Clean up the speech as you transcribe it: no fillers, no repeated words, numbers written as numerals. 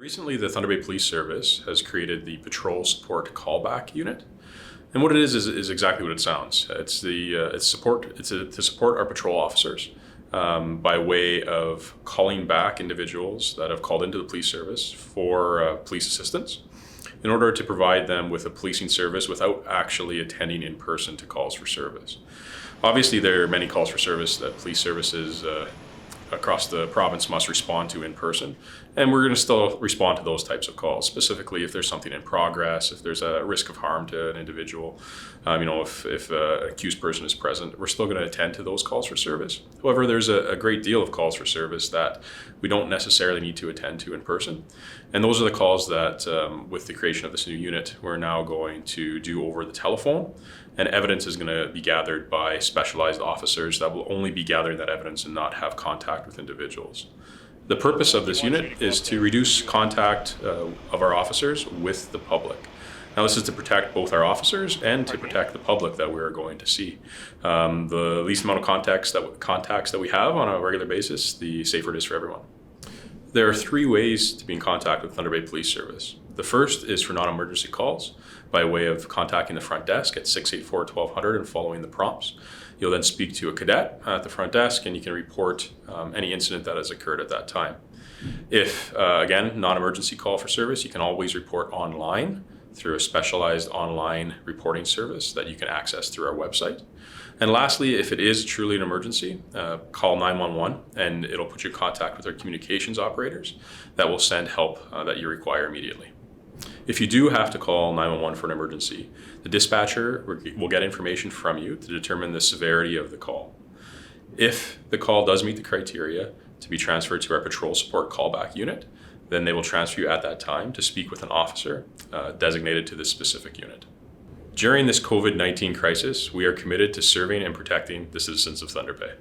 Recently, the Thunder Bay Police Service has created the Patrol Support Callback Unit. And what it is exactly what it sounds. It's to support our patrol officers by way of calling back individuals that have called into the police service for police assistance in order to provide them with a policing service without actually attending in person to calls for service. Obviously, there are many calls for service that police services across the province must respond to in person, and we're going to still respond to those types of calls, specifically if there's something in progress, if there's a risk of harm to an individual, if an accused person is present, we're still going to attend to those calls for service. However, there's a great deal of calls for service that we don't necessarily need to attend to in person, and those are the calls that with the creation of this new unit, we're now going to do over the telephone, and evidence is going to be gathered by specialized officers that will only be gathering that evidence and not have contact with individuals. The purpose of this unit is to reduce contact of our officers with the public. Now, this is to protect both our officers and to protect the public that we're going to see. The least amount of contacts that we have on a regular basis, the safer it is for everyone. There are three ways to be in contact with Thunder Bay Police Service. The first is for non-emergency calls by way of contacting the front desk at 684-1200 and following the prompts. You'll then speak to a cadet at the front desk and you can report any incident that has occurred at that time. If, again, non-emergency call for service, you can always report online through a specialized online reporting service that you can access through our website. And lastly, if it is truly an emergency, call 911 and it'll put you in contact with our communications operators that will send help that you require immediately. If you do have to call 911 for an emergency, the dispatcher will get information from you to determine the severity of the call. If the call does meet the criteria to be transferred to our Patrol Support Callback Unit, then they will transfer you at that time to speak with an officer designated to this specific unit. During this COVID-19 crisis, we are committed to serving and protecting the citizens of Thunder Bay.